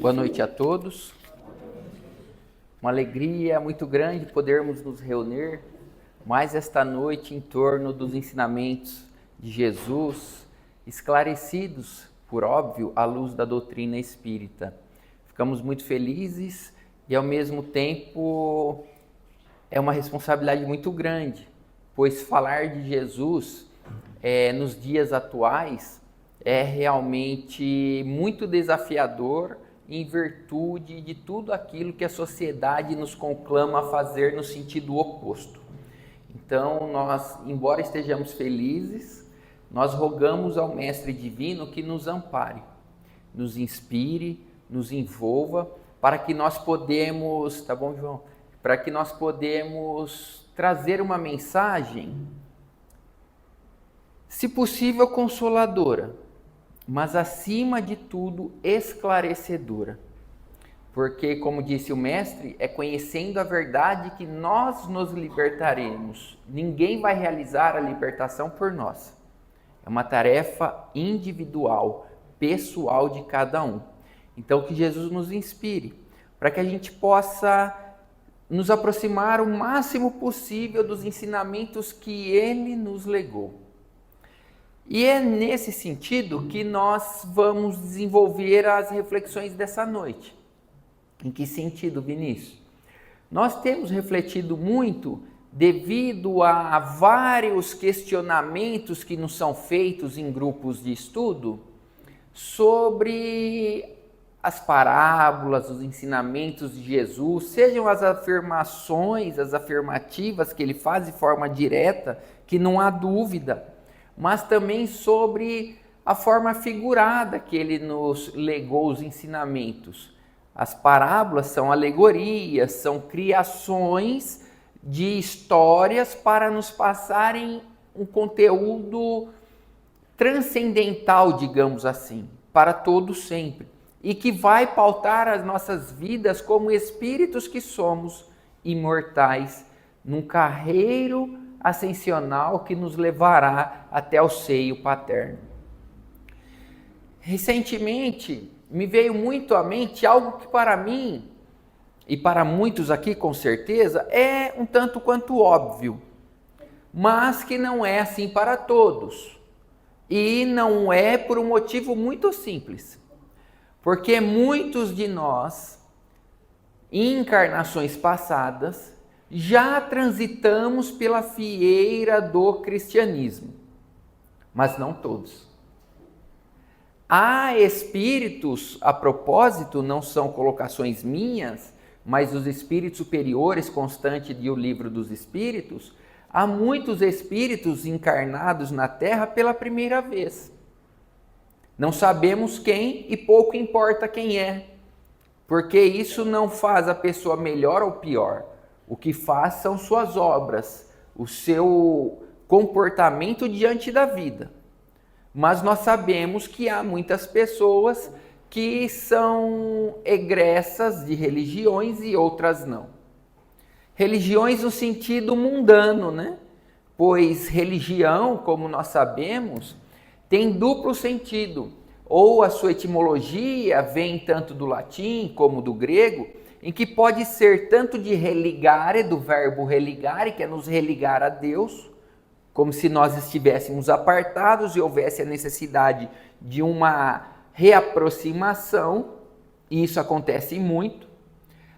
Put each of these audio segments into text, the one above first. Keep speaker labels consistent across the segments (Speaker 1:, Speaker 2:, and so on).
Speaker 1: Boa noite a todos. Uma alegria muito grande podermos nos reunir mais esta noite em torno dos ensinamentos de Jesus, esclarecidos, por óbvio, à luz da doutrina espírita. Ficamos muito felizes e, ao mesmo tempo, é uma responsabilidade muito grande, pois falar de Jesus nos dias atuais é realmente muito desafiador em virtude de tudo aquilo que a sociedade nos conclama a fazer no sentido oposto. Então, nós, embora estejamos felizes, nós rogamos ao Mestre Divino que nos ampare, nos inspire, nos envolva, para que nós podemos, tá bom, João? Para que nós podemos trazer uma mensagem, se possível, consoladora, mas acima de tudo esclarecedora. Porque, como disse o Mestre, é conhecendo a verdade que nós nos libertaremos. Ninguém vai realizar a libertação por nós. É uma tarefa individual, pessoal de cada um. Então, que Jesus nos inspire, para que a gente possa nos aproximar o máximo possível dos ensinamentos que Ele nos legou. E é nesse sentido que nós vamos desenvolver as reflexões dessa noite. Em que sentido, Vinícius? Nós temos refletido muito devido a vários questionamentos que nos são feitos em grupos de estudo sobre as parábolas, os ensinamentos de Jesus, sejam as afirmações, as afirmativas que ele faz de forma direta, que não há dúvida, mas também sobre a forma figurada que ele nos legou os ensinamentos. As parábolas são alegorias, são criações de histórias para nos passarem um conteúdo transcendental, digamos assim, para todo sempre, e que vai pautar as nossas vidas como espíritos que somos imortais, num carreiro ascensional que nos levará até o seio paterno. Recentemente, me veio muito à mente algo que para mim, e para muitos aqui com certeza, é um tanto quanto óbvio, mas que não é assim para todos. E não é por um motivo muito simples. Porque muitos de nós, em encarnações passadas, já transitamos pela fieira do cristianismo, mas não todos. Há espíritos, a propósito, não são colocações minhas, mas os espíritos superiores, constante do Livro dos Espíritos, há muitos espíritos encarnados na Terra pela primeira vez. Não sabemos quem e pouco importa quem é, porque isso não faz a pessoa melhor ou pior. O que faz são suas obras, o seu comportamento diante da vida. Mas nós sabemos que há muitas pessoas que são egressas de religiões e outras não. Religiões no sentido mundano, né? Pois religião, como nós sabemos, tem duplo sentido. Ou a sua etimologia vem tanto do latim como do grego, em que pode ser tanto de religare, do verbo religare, que é nos religar a Deus, como se nós estivéssemos apartados e houvesse a necessidade de uma reaproximação, e isso acontece muito,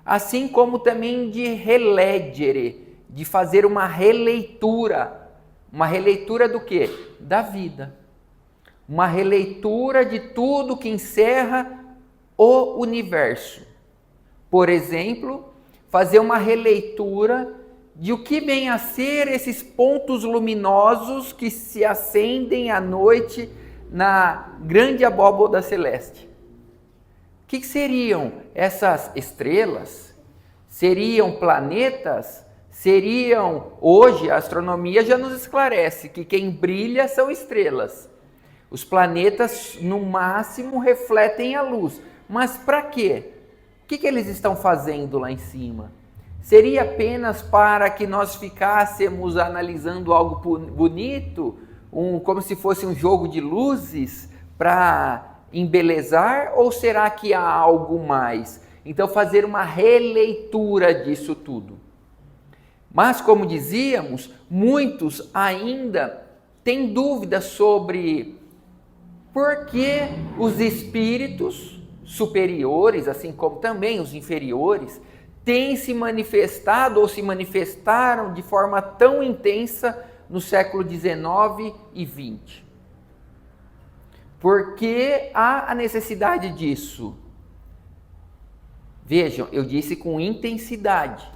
Speaker 1: assim como também de relegere, de fazer uma releitura do quê? Da vida. Uma releitura de tudo que encerra o universo. Por exemplo, fazer uma releitura de o que vem a ser esses pontos luminosos que se acendem à noite na grande abóboda celeste. O que seriam essas estrelas? Seriam planetas? Hoje a astronomia já nos esclarece que quem brilha são estrelas. Os planetas, no máximo, refletem a luz. Mas para quê? O que eles estão fazendo lá em cima? Seria apenas para que nós ficássemos analisando algo bonito, como se fosse um jogo de luzes, para embelezar ou será que há algo mais? Então, fazer uma releitura disso tudo. Mas, como dizíamos, muitos ainda têm dúvidas sobre por que os espíritos superiores, assim como também os inferiores, têm se manifestado ou se manifestaram de forma tão intensa no século XIX e XX. Por que há a necessidade disso? Vejam, eu disse com intensidade.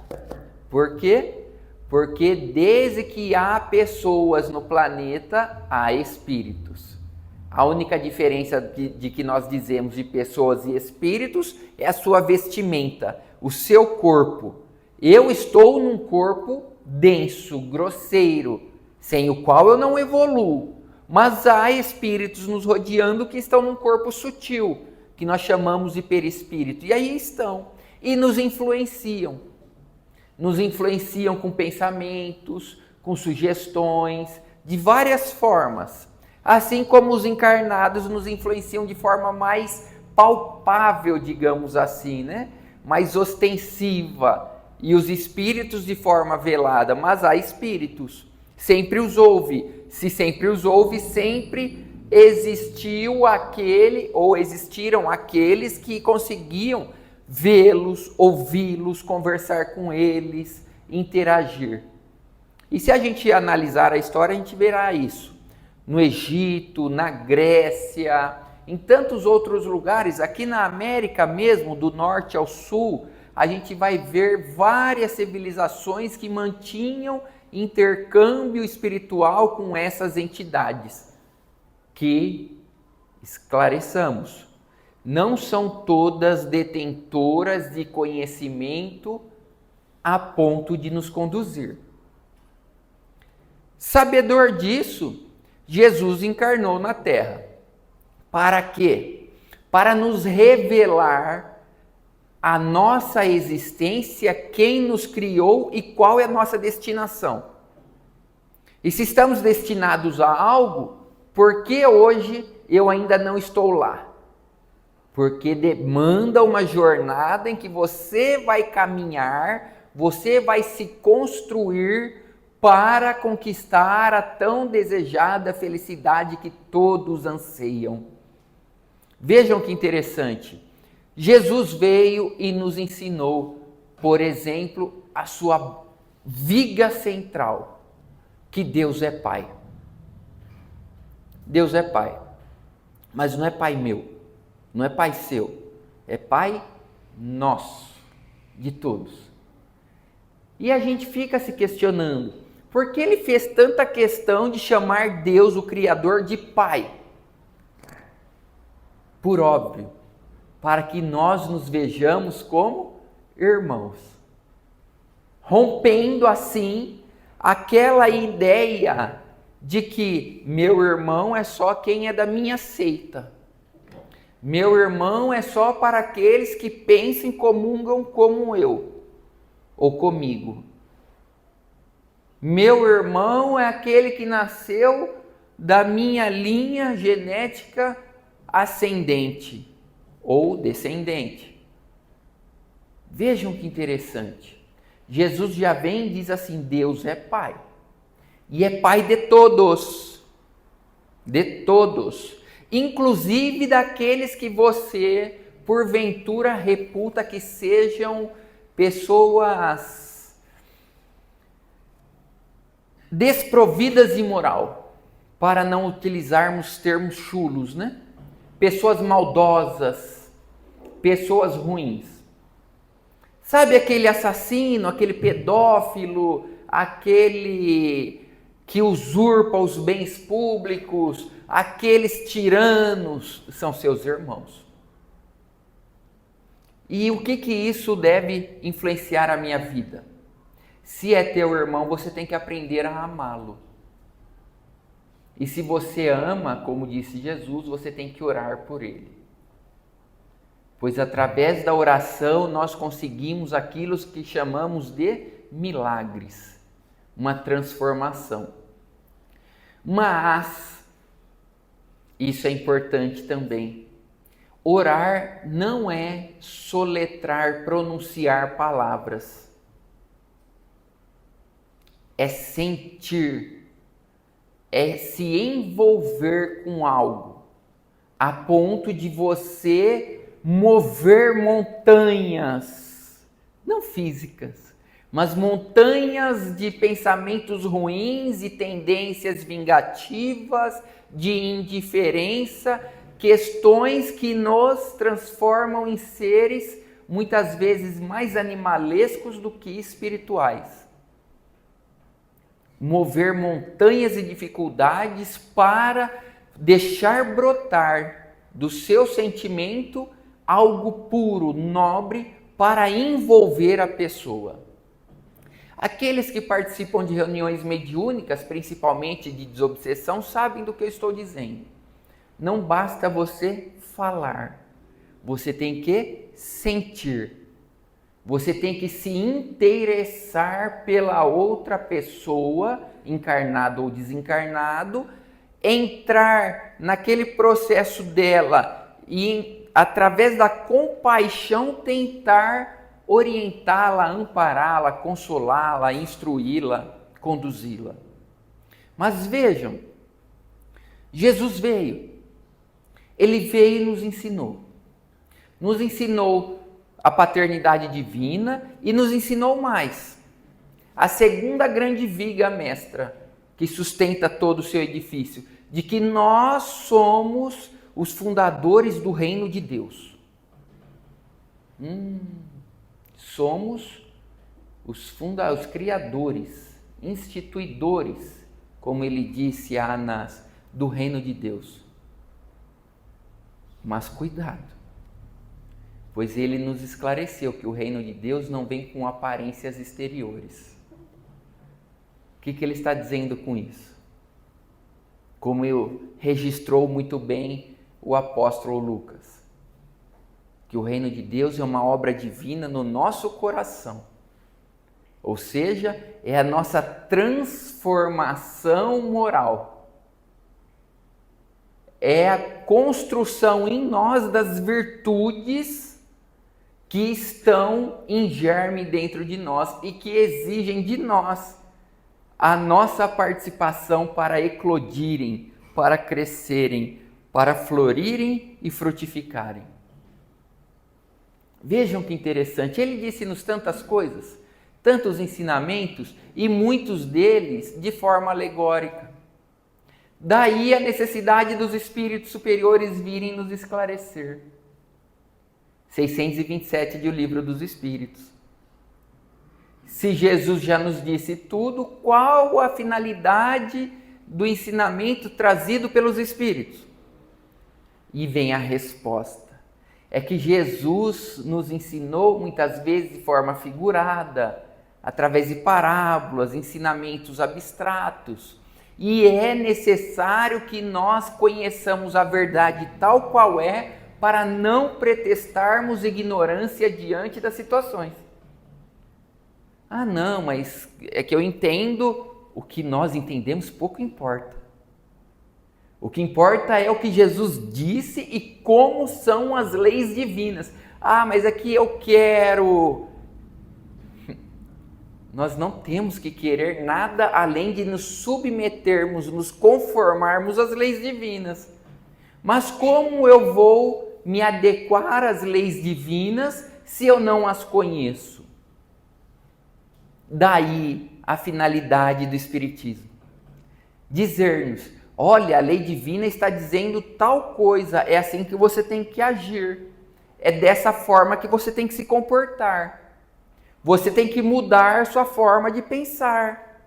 Speaker 1: Por quê? Porque desde que há pessoas no planeta, há espíritos. A única diferença de que nós dizemos de pessoas e espíritos é a sua vestimenta, o seu corpo. Eu estou num corpo denso, grosseiro, sem o qual eu não evoluo. Mas há espíritos nos rodeando que estão num corpo sutil, que nós chamamos de perispírito. E aí estão, e nos influenciam. Nos influenciam com pensamentos, com sugestões, de várias formas. Assim como os encarnados nos influenciam de forma mais palpável, digamos assim, né? Mais ostensiva. E os espíritos de forma velada, mas há espíritos. Sempre os houve. Se sempre os houve, sempre existiu aquele, ou existiram aqueles que conseguiam vê-los, ouvi-los, conversar com eles, interagir. E se a gente analisar a história, a gente verá isso. No Egito, na Grécia, em tantos outros lugares, aqui na América mesmo, do norte ao sul, a gente vai ver várias civilizações que mantinham intercâmbio espiritual com essas entidades, que, esclareçamos, não são todas detentoras de conhecimento a ponto de nos conduzir. Sabedor disso, Jesus encarnou na Terra. Para quê? Para nos revelar a nossa existência, quem nos criou e qual é a nossa destinação. E se estamos destinados a algo, por que hoje eu ainda não estou lá? Porque demanda uma jornada em que você vai caminhar, você vai se construir para conquistar a tão desejada felicidade que todos anseiam. Vejam que interessante. Jesus veio e nos ensinou, por exemplo, a sua viga central, que Deus é Pai. Deus é Pai, mas não é Pai meu, não é Pai seu, é Pai nosso, de todos. E a gente fica se questionando, por que ele fez tanta questão de chamar Deus, o Criador, de Pai? Por óbvio, para que nós nos vejamos como irmãos, rompendo assim aquela ideia de que meu irmão é só quem é da minha seita. Meu irmão é só para aqueles que pensam e comungam como eu, ou comigo. Meu irmão é aquele que nasceu da minha linha genética ascendente ou descendente. Vejam que interessante. Jesus já vem e diz assim, Deus é Pai. E é Pai de todos. De todos. Inclusive daqueles que você, porventura, reputa que sejam pessoas desprovidas de moral, para não utilizarmos termos chulos, né? Pessoas maldosas, pessoas ruins. Sabe aquele assassino, aquele pedófilo, aquele que usurpa os bens públicos, aqueles tiranos, são seus irmãos. E o que isso deve influenciar a minha vida? Se é teu irmão, você tem que aprender a amá-lo. E se você ama, como disse Jesus, você tem que orar por ele. Pois através da oração nós conseguimos aquilo que chamamos de milagres, uma transformação. Mas isso é importante também. Orar não é soletrar, pronunciar palavras. É sentir, é se envolver com algo, a ponto de você mover montanhas, não físicas, mas montanhas de pensamentos ruins e tendências vingativas, de indiferença, questões que nos transformam em seres muitas vezes mais animalescos do que espirituais. Mover montanhas e dificuldades para deixar brotar do seu sentimento algo puro, nobre, para envolver a pessoa. Aqueles que participam de reuniões mediúnicas, principalmente de desobsessão, sabem do que eu estou dizendo. Não basta você falar, você tem que sentir. Você tem que se interessar pela outra pessoa, encarnado ou desencarnado, entrar naquele processo dela e, através da compaixão, tentar orientá-la, ampará-la, consolá-la, instruí-la, conduzi-la. Mas vejam, Jesus veio. Ele veio e nos ensinou. Nos ensinou a paternidade divina e nos ensinou mais. A segunda grande viga mestra que sustenta todo o seu edifício, de que nós somos os fundadores do reino de Deus. Somos os criadores, instituidores, como ele disse a Anás, do reino de Deus. Mas cuidado, pois ele nos esclareceu que o reino de Deus não vem com aparências exteriores. O que ele está dizendo com isso? Como registrou muito bem o apóstolo Lucas, que o reino de Deus é uma obra divina no nosso coração. Ou seja, é a nossa transformação moral. É a construção em nós das virtudes que estão em germe dentro de nós e que exigem de nós a nossa participação para eclodirem, para crescerem, para florirem e frutificarem. Vejam que interessante, ele disse-nos tantas coisas, tantos ensinamentos e muitos deles de forma alegórica. Daí a necessidade dos espíritos superiores virem nos esclarecer. 627 de O Livro dos Espíritos. Se Jesus já nos disse tudo, qual a finalidade do ensinamento trazido pelos Espíritos? E vem a resposta. É que Jesus nos ensinou muitas vezes de forma figurada, através de parábolas, ensinamentos abstratos. E é necessário que nós conheçamos a verdade tal qual é, para não pretextarmos ignorância diante das situações. Ah, não, mas é que eu entendo, o que nós entendemos pouco importa. O que importa é o que Jesus disse e como são as leis divinas. Ah, mas aqui eu quero. Nós não temos que querer nada além de nos submetermos, nos conformarmos às leis divinas. Mas como eu vou me adequar às leis divinas se eu não as conheço? Daí a finalidade do Espiritismo. Dizer-nos, olha, a lei divina está dizendo tal coisa, é assim que você tem que agir. É dessa forma que você tem que se comportar. Você tem que mudar sua forma de pensar.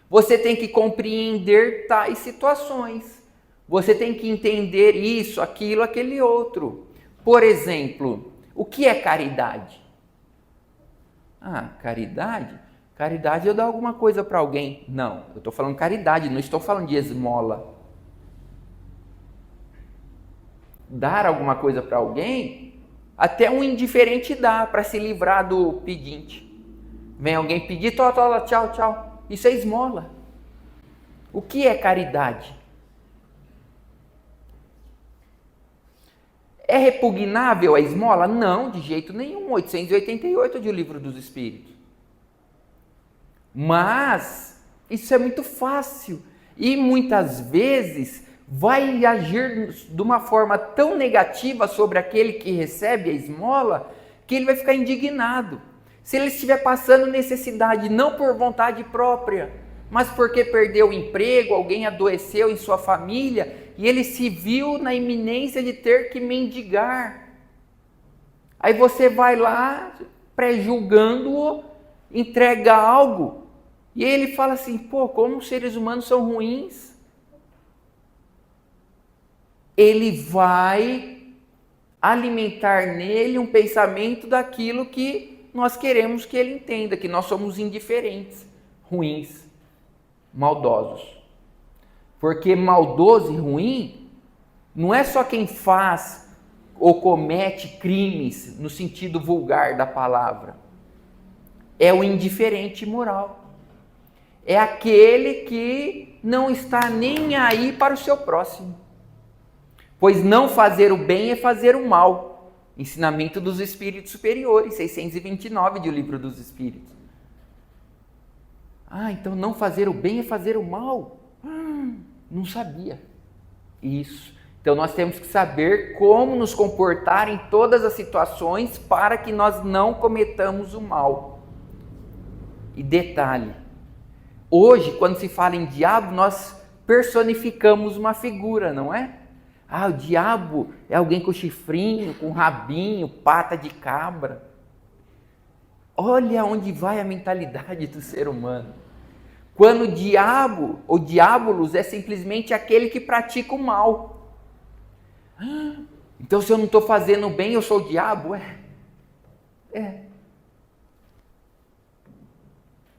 Speaker 1: Você tem que compreender tais situações. Você tem que entender isso, aquilo, aquele outro. Por exemplo, o que é caridade? Ah, caridade? Caridade é dar alguma coisa para alguém. Não, eu estou falando caridade, não estou falando de esmola. Dar alguma coisa para alguém, até um indiferente dá para se livrar do pedinte. Vem alguém pedir, tchau, tchau. Isso é esmola. O que é caridade? É repugnável a esmola? Não, de jeito nenhum. 888 de O Livro dos Espíritos. Mas isso é muito fácil e muitas vezes vai agir de uma forma tão negativa sobre aquele que recebe a esmola que ele vai ficar indignado. Se ele estiver passando necessidade, não por vontade própria, mas porque perdeu o emprego, alguém adoeceu em sua família e ele se viu na iminência de ter que mendigar. Aí você vai lá, pré-julgando-o, entrega algo e ele fala assim: pô, como os seres humanos são ruins. Ele vai alimentar nele um pensamento daquilo que nós queremos que ele entenda, que nós somos indiferentes, ruins, maldosos. Porque maldoso e ruim não é só quem faz ou comete crimes no sentido vulgar da palavra. É o indiferente moral. É aquele que não está nem aí para o seu próximo. Pois não fazer o bem é fazer o mal. Ensinamento dos Espíritos Superiores, 629 de O Livro dos Espíritos. Ah, então não fazer o bem é fazer o mal? Não sabia. Isso. Então nós temos que saber como nos comportar em todas as situações para que nós não cometamos o mal. E detalhe, hoje quando se fala em diabo, nós personificamos uma figura, não é? Ah, o diabo é alguém com chifrinho, com rabinho, pata de cabra. Olha onde vai a mentalidade do ser humano. Quando o diabo, ou diabolos, é simplesmente aquele que pratica o mal. Então se eu não estou fazendo bem, eu sou o diabo? É.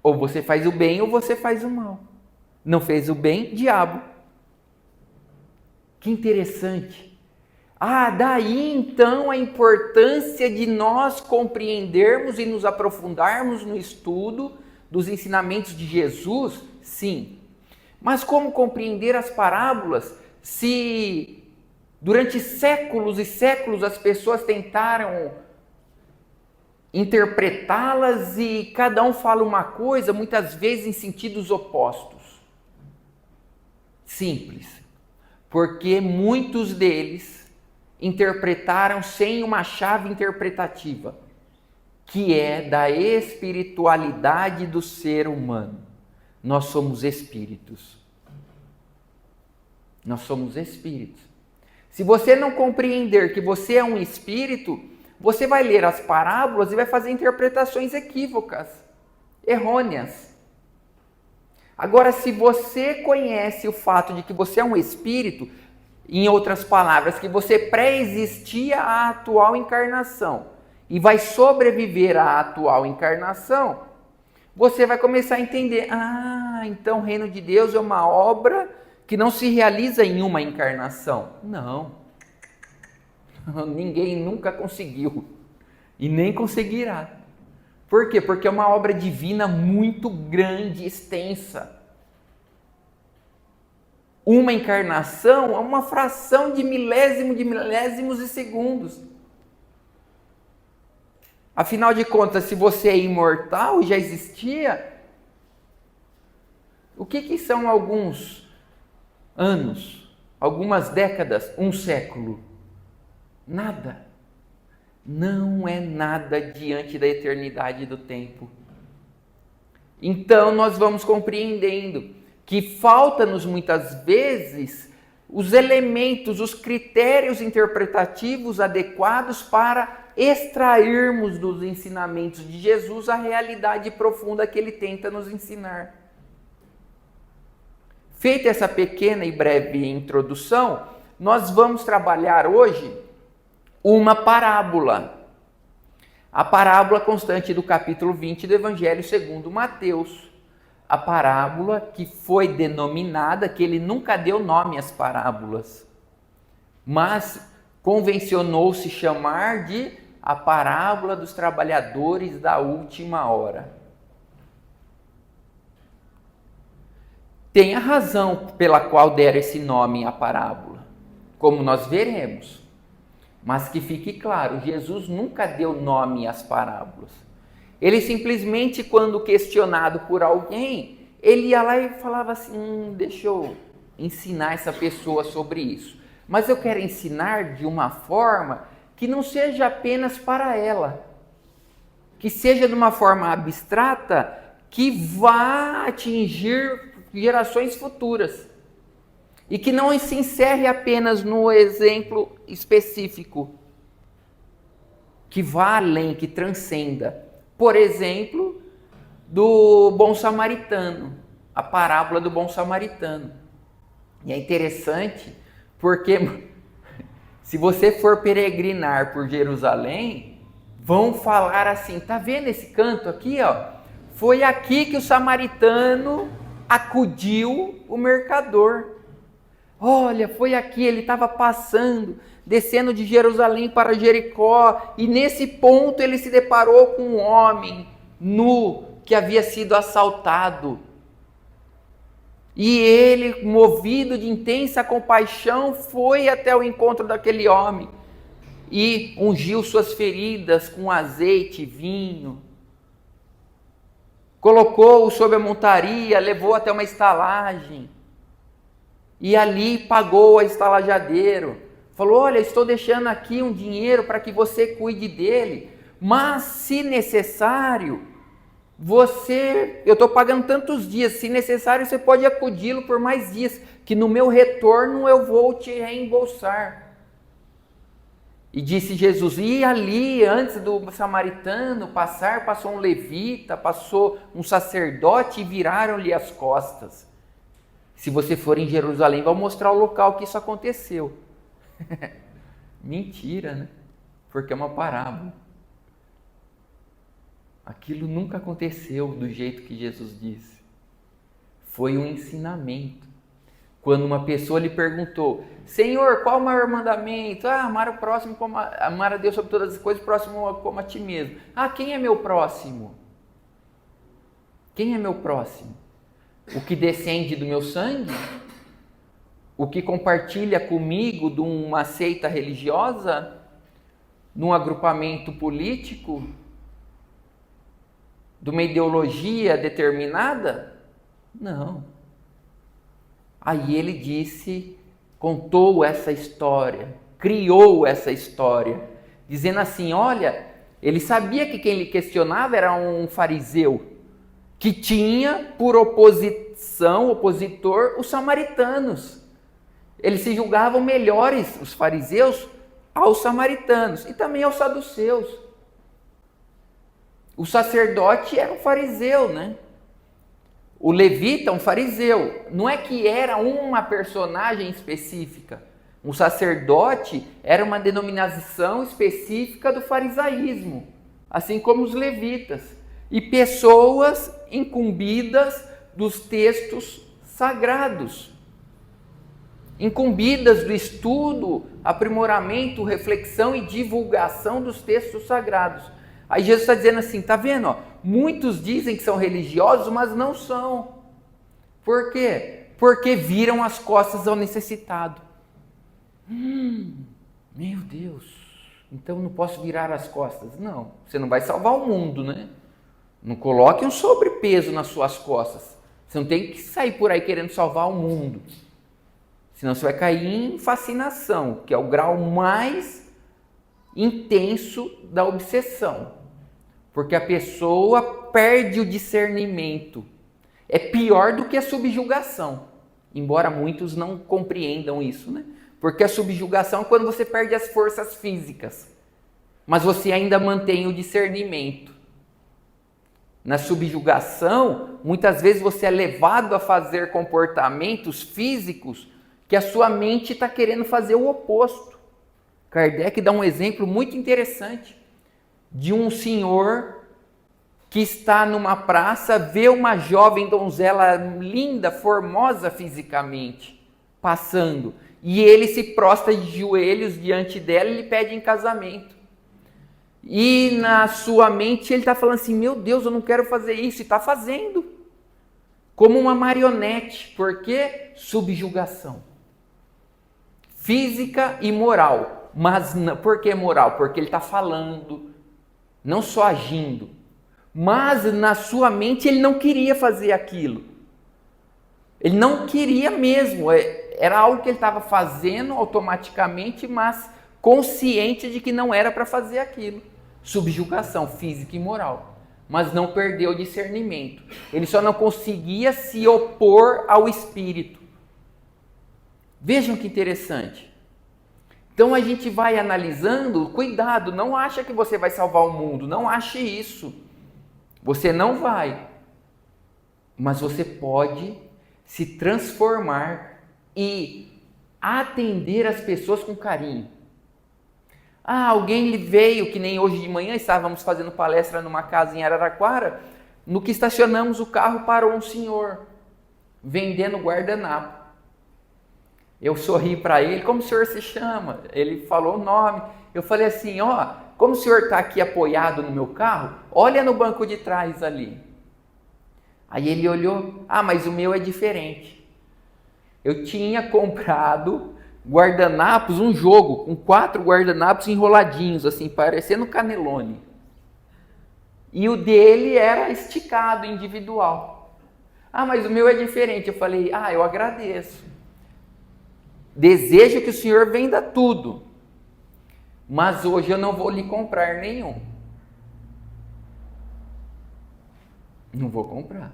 Speaker 1: Ou você faz o bem ou você faz o mal. Não fez o bem, diabo. Que interessante. Ah, daí então a importância de nós compreendermos e nos aprofundarmos no estudo dos ensinamentos de Jesus? Sim. Mas como compreender as parábolas se durante séculos e séculos as pessoas tentaram interpretá-las e cada um fala uma coisa, muitas vezes em sentidos opostos? Simples. Porque muitos deles interpretaram sem uma chave interpretativa, que é da espiritualidade do ser humano. Nós somos espíritos. Nós somos espíritos. Se você não compreender que você é um espírito, você vai ler as parábolas e vai fazer interpretações equívocas, errôneas. Agora, se você conhece o fato de que você é um espírito, em outras palavras, que você pré-existia à atual encarnação e vai sobreviver à atual encarnação, você vai começar a entender: ah, então o reino de Deus é uma obra que não se realiza em uma encarnação. Não. Ninguém nunca conseguiu e nem conseguirá. Por quê? Porque é uma obra divina muito grande, extensa. Uma encarnação é uma fração de milésimos de segundos. Afinal de contas, se você é imortal e já existia, o que são alguns anos, algumas décadas, um século? Nada. Não é nada diante da eternidade do tempo. Então nós vamos compreendendo que falta-nos muitas vezes os elementos, os critérios interpretativos adequados para extrairmos dos ensinamentos de Jesus a realidade profunda que ele tenta nos ensinar. Feita essa pequena e breve introdução, nós vamos trabalhar hoje uma parábola. A parábola constante do capítulo 20 do Evangelho segundo Mateus. A parábola que foi denominada, que ele nunca deu nome às parábolas, mas convencionou-se chamar de a parábola dos trabalhadores da última hora. Tem a razão pela qual deram esse nome à parábola, como nós veremos. Mas que fique claro, Jesus nunca deu nome às parábolas. Ele simplesmente, quando questionado por alguém, ele ia lá e falava assim, deixa eu ensinar essa pessoa sobre isso. Mas eu quero ensinar de uma forma que não seja apenas para ela, que seja de uma forma abstrata, que vá atingir gerações futuras. E que não se encerre apenas no exemplo específico, que vá além, que transcenda. Por exemplo, do bom samaritano, a parábola do bom samaritano. E é interessante porque se você for peregrinar por Jerusalém, vão falar assim, tá vendo esse canto aqui, ó? Foi aqui que o samaritano acudiu o mercador. Olha, foi aqui, ele estava passando, descendo de Jerusalém para Jericó, e nesse ponto ele se deparou com um homem nu que havia sido assaltado. E ele, movido de intensa compaixão, foi até o encontro daquele homem e ungiu suas feridas com azeite e vinho. Colocou-o sob a montaria, levou até uma estalagem. E ali pagou a estalajadeiro. Falou, olha, estou deixando aqui um dinheiro para que você cuide dele. Mas, se necessário, eu estou pagando tantos dias. Se necessário, você pode acudi-lo por mais dias. Que no meu retorno eu vou te reembolsar. E disse Jesus, e ali, antes do samaritano passar, passou um levita, passou um sacerdote e viraram-lhe as costas. Se você for em Jerusalém, vai mostrar o local que isso aconteceu. Mentira, né? Porque é uma parábola. Aquilo nunca aconteceu do jeito que Jesus disse. Foi um ensinamento. Quando uma pessoa lhe perguntou, Senhor, qual o maior mandamento? Amar o próximo, amar a Deus sobre todas as coisas, próximo como a ti mesmo. Quem é meu próximo? Quem é meu próximo? O que descende do meu sangue? O que compartilha comigo de uma seita religiosa? Num agrupamento político? De uma ideologia determinada? Não. Aí ele disse, contou essa história, criou essa história, dizendo assim, olha, ele sabia que quem lhe questionava era um fariseu, que tinha por opositor, os samaritanos. Eles se julgavam melhores, os fariseus, aos samaritanos e também aos saduceus. O sacerdote era um fariseu, né? O levita, um fariseu. Não é que era uma personagem específica. O sacerdote era uma denominação específica do farisaísmo, assim como os levitas. E pessoas incumbidas dos textos sagrados. Incumbidas do estudo, aprimoramento, reflexão e divulgação dos textos sagrados. Aí Jesus está dizendo assim, tá vendo? Ó, muitos dizem que são religiosos, mas não são. Por quê? Porque viram as costas ao necessitado. Meu Deus, então não posso virar as costas. Não, você não vai salvar o mundo, né? Não coloque um sobrepeso nas suas costas. Você não tem que sair por aí querendo salvar o mundo. Senão você vai cair em fascinação, que é o grau mais intenso da obsessão. Porque a pessoa perde o discernimento. É pior do que a subjugação. Embora muitos não compreendam isso, né? Porque a subjugação é quando você perde as forças físicas. Mas você ainda mantém o discernimento. Na subjugação, muitas vezes você é levado a fazer comportamentos físicos que a sua mente está querendo fazer o oposto. Kardec dá um exemplo muito interessante de um senhor que está numa praça, vê uma jovem donzela linda, formosa fisicamente, passando, e ele se prostra de joelhos diante dela e lhe pede em casamento. E na sua mente ele está falando assim, meu Deus, eu não quero fazer isso, e está fazendo, como uma marionete. Por quê? Subjugação física e moral. Mas por que moral? Porque ele está falando, não só agindo. Mas na sua mente ele não queria fazer aquilo. Ele não queria mesmo. Era algo que ele estava fazendo automaticamente, mas consciente de que não era para fazer aquilo. Subjugação física e moral. Mas não perdeu o discernimento. Ele só não conseguia se opor ao espírito. Vejam que interessante. Então a gente vai analisando, cuidado, não acha que você vai salvar o mundo, não ache isso. Você não vai. Mas você pode se transformar e atender as pessoas com carinho. Alguém veio, que nem hoje de manhã estávamos fazendo palestra numa casa em Araraquara, no que estacionamos o carro parou um senhor vendendo guardanapo. Eu sorri para ele, como o senhor se chama? Ele falou o nome. Eu falei assim, como o senhor está aqui apoiado no meu carro, olha no banco de trás ali. Aí ele olhou, mas o meu é diferente. Eu tinha comprado guardanapos, um jogo, com 4 guardanapos enroladinhos, assim, parecendo canelone. E o dele era esticado, individual. Mas o meu é diferente. Eu falei, eu agradeço. Desejo que o senhor venda tudo, mas hoje eu não vou lhe comprar nenhum. Não vou comprar.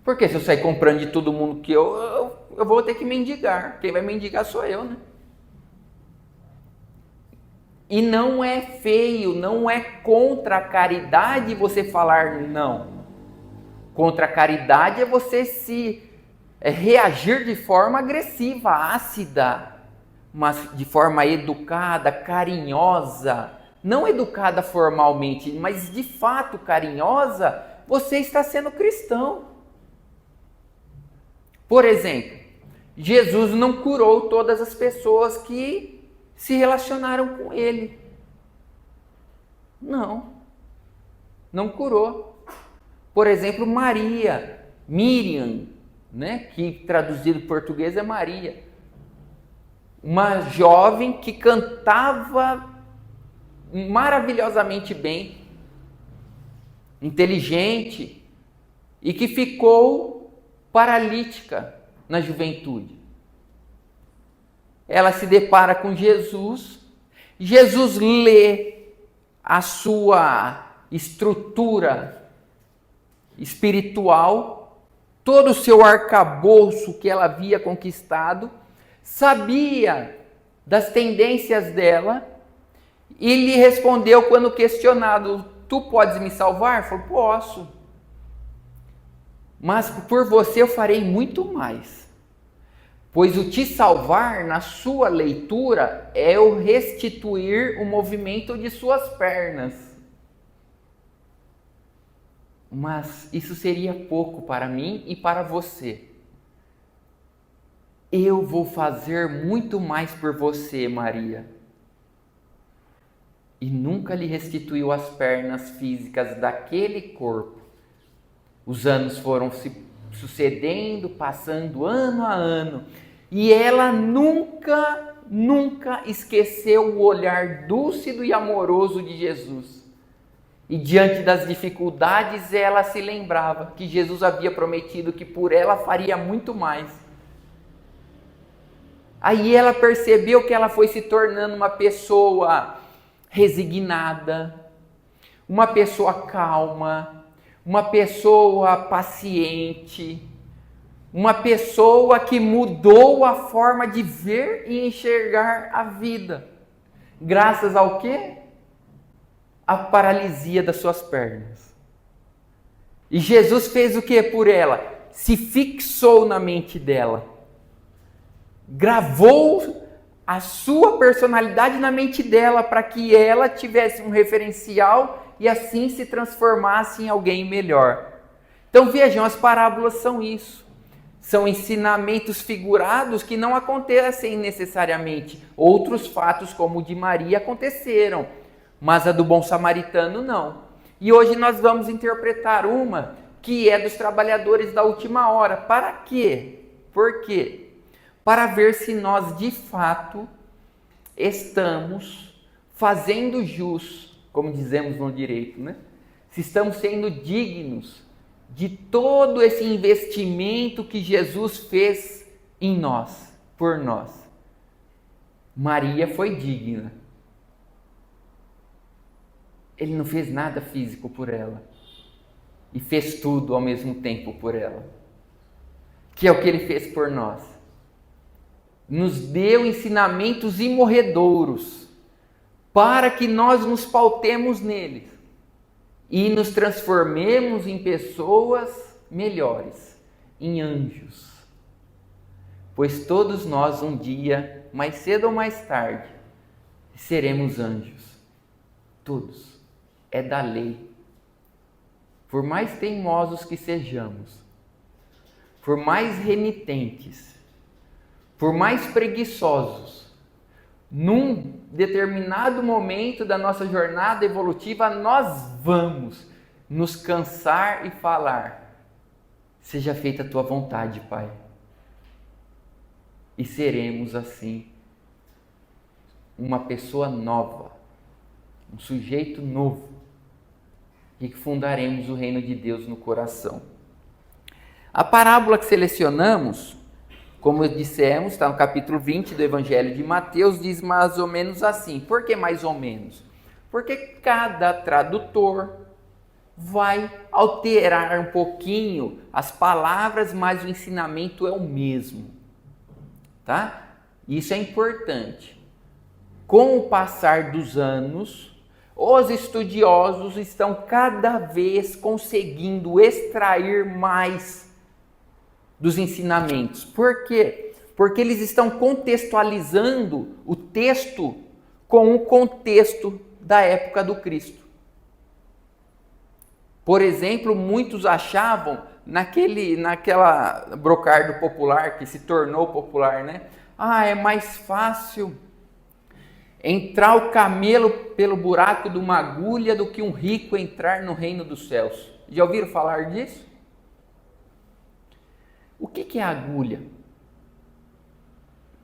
Speaker 1: Porque se eu sair comprando de todo mundo que eu vou ter que mendigar. Quem vai mendigar sou eu, né? E não é feio, não é contra a caridade você falar não. Contra a caridade é você reagir de forma agressiva, ácida, mas de forma educada, carinhosa. Não educada formalmente, mas de fato carinhosa, você está sendo cristão. Por exemplo, Jesus não curou todas as pessoas que se relacionaram com ele. Não curou. Por exemplo, Miriam, que traduzido em português é Maria. Uma jovem que cantava maravilhosamente bem, inteligente, e que ficou paralítica na juventude. Ela se depara com Jesus, Jesus lê a sua estrutura espiritual, todo o seu arcabouço que ela havia conquistado, sabia das tendências dela e lhe respondeu quando questionado, tu podes me salvar? Falou, posso. Mas por você eu farei muito mais. Pois o te salvar, na sua leitura, é o restituir o movimento de suas pernas. Mas isso seria pouco para mim e para você. Eu vou fazer muito mais por você, Maria. E nunca lhe restituiu as pernas físicas daquele corpo. Os anos foram se sucedendo, passando ano a ano. E ela nunca esqueceu o olhar dúlcido e amoroso de Jesus. E diante das dificuldades, ela se lembrava que Jesus havia prometido que por ela faria muito mais. Aí ela percebeu que ela foi se tornando uma pessoa resignada, uma pessoa calma, uma pessoa paciente, uma pessoa que mudou a forma de ver e enxergar a vida. Graças ao quê? A paralisia das suas pernas. E Jesus fez o que por ela? Se fixou na mente dela. Gravou a sua personalidade na mente dela para que ela tivesse um referencial e assim se transformasse em alguém melhor. Então vejam, as parábolas são isso. São ensinamentos figurados que não acontecem necessariamente. Outros fatos, como o de Maria, aconteceram, mas a do bom samaritano não. E hoje nós vamos interpretar uma que é dos trabalhadores da última hora. Para quê? Por quê? Para ver se nós de fato estamos fazendo jus, como dizemos no direito, né? Se estamos sendo dignos de todo esse investimento que Jesus fez em nós, por nós. Maria foi digna. Ele não fez nada físico por ela. E fez tudo ao mesmo tempo por ela. Que é o que ele fez por nós. Nos deu ensinamentos imorredouros para que nós nos pautemos neles e nos transformemos em pessoas melhores, em anjos. Pois todos nós um dia, mais cedo ou mais tarde, seremos anjos. Todos. É da lei. Por mais teimosos que sejamos, por mais renitentes, por mais preguiçosos, num determinado momento da nossa jornada evolutiva, nós vamos nos cansar e falar: seja feita a tua vontade, Pai. E seremos assim uma pessoa nova, um sujeito novo, e que fundaremos o reino de Deus no coração. A parábola que selecionamos, como dissemos, está no capítulo 20 do Evangelho de Mateus, diz mais ou menos assim. Por que mais ou menos? Porque cada tradutor vai alterar um pouquinho as palavras, mas o ensinamento é o mesmo. Tá? Isso é importante. Com o passar dos anos, os estudiosos estão cada vez conseguindo extrair mais dos ensinamentos. Por quê? Porque eles estão contextualizando o texto com o contexto da época do Cristo. Por exemplo, muitos achavam, naquela brocardo popular que se tornou popular, né? É mais fácil entrar o camelo pelo buraco de uma agulha do que um rico entrar no reino dos céus. Já ouviram falar disso? O que é agulha?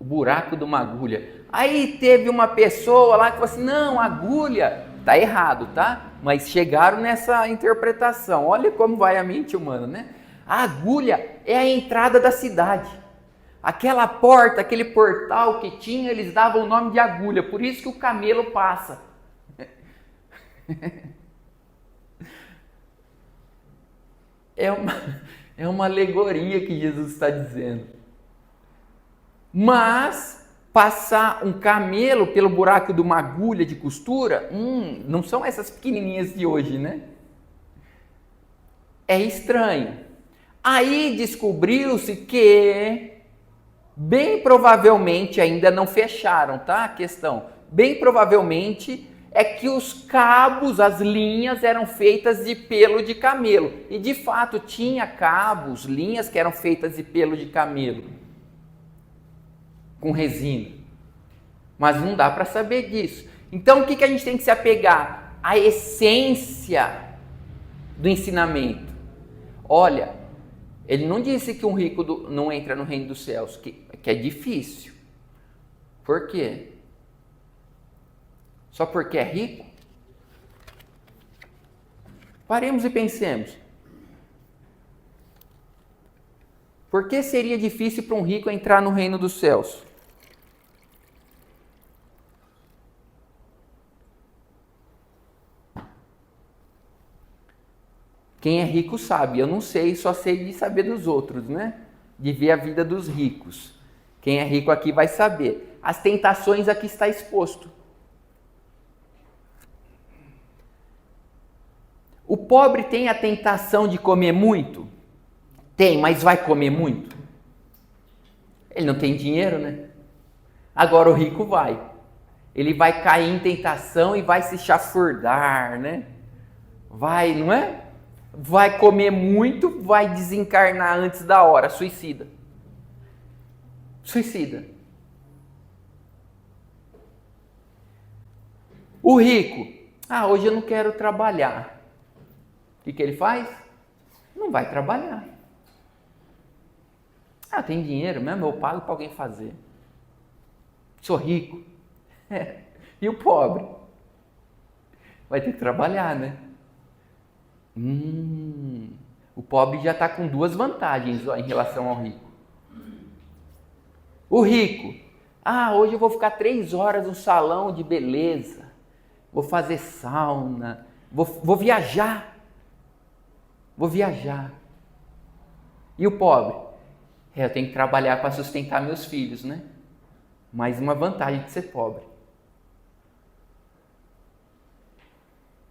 Speaker 1: O buraco de uma agulha. Aí teve uma pessoa lá que falou assim: não, agulha, tá errado, tá? Mas chegaram nessa interpretação. Olha como vai a mente humana, né? A agulha é a entrada da cidade. Aquela porta, aquele portal que tinha, eles davam o nome de agulha. Por isso que o camelo passa. É uma alegoria que Jesus está dizendo. Mas passar um camelo pelo buraco de uma agulha de costura, não são essas pequenininhas de hoje, né? É estranho. Aí descobriu-se que, bem provavelmente, ainda não fecharam, tá? A questão. Bem provavelmente é que os cabos, as linhas eram feitas de pelo de camelo. E de fato tinha cabos, linhas que eram feitas de pelo de camelo, com resina. Mas não dá para saber disso. Então o que a gente tem que se apegar? A essência do ensinamento. Olha, ele não disse que um rico não entra no reino dos céus, que é difícil. Por quê? Só porque é rico? Paremos e pensemos. Por que seria difícil para um rico entrar no reino dos céus? Quem é rico sabe, eu não sei, só sei de saber dos outros, né? De ver a vida dos ricos. Quem é rico aqui vai saber. As tentações aqui está exposto. O pobre tem a tentação de comer muito? Tem, mas vai comer muito? Ele não tem dinheiro, né? Agora o rico vai. Ele vai cair em tentação e vai se chafurdar, né? Vai, não é? Vai comer muito, vai desencarnar antes da hora, suicida. Suicida. O rico, hoje eu não quero trabalhar. O que ele faz? Não vai trabalhar. Tem dinheiro mesmo, eu pago para alguém fazer. Sou rico. E o pobre? Vai ter que trabalhar, né? O pobre já está com duas vantagens em relação ao rico. O rico, hoje eu vou ficar 3 horas no salão de beleza, vou fazer sauna, vou viajar. E o pobre? Eu tenho que trabalhar para sustentar meus filhos, né? Mais uma vantagem de ser pobre.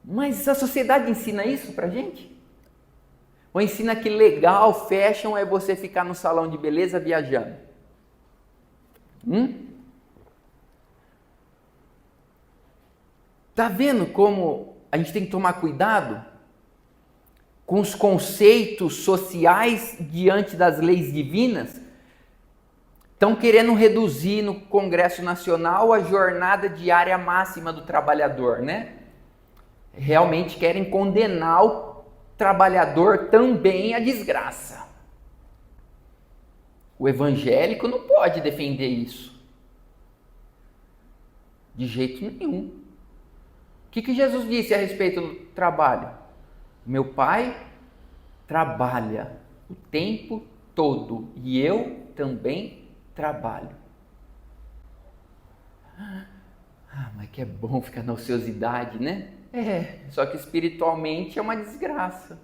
Speaker 1: Mas a sociedade ensina isso pra gente? Ou ensina que legal, fashion é você ficar no salão de beleza viajando? Tá vendo como a gente tem que tomar cuidado com os conceitos sociais diante das leis divinas? Estão querendo reduzir no Congresso Nacional a jornada diária máxima do trabalhador, né? Realmente querem condenar o trabalhador também à desgraça. O evangélico não pode defender isso. De jeito nenhum. O que Jesus disse a respeito do trabalho? Meu pai trabalha o tempo todo e eu também trabalho. Mas que é bom ficar na ociosidade, né? Só que espiritualmente é uma desgraça,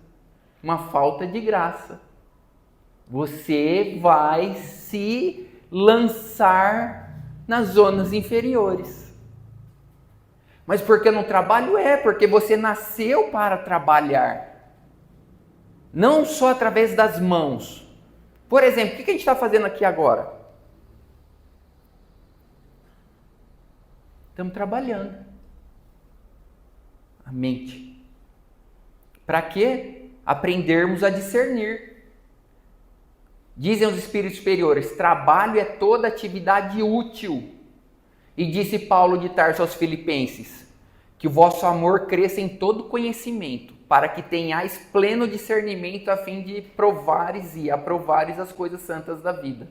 Speaker 1: uma falta de graça. Você vai se lançar nas zonas inferiores. Mas por que eu não trabalho? Porque você nasceu para trabalhar. Não só através das mãos. Por exemplo, o que a gente está fazendo aqui agora? Estamos trabalhando. A mente. Para quê? Aprendermos a discernir. Dizem os espíritos superiores, trabalho é toda atividade útil. E disse Paulo de Tarso aos Filipenses, que o vosso amor cresça em todo conhecimento, para que tenhais pleno discernimento a fim de provares e aprovares as coisas santas da vida.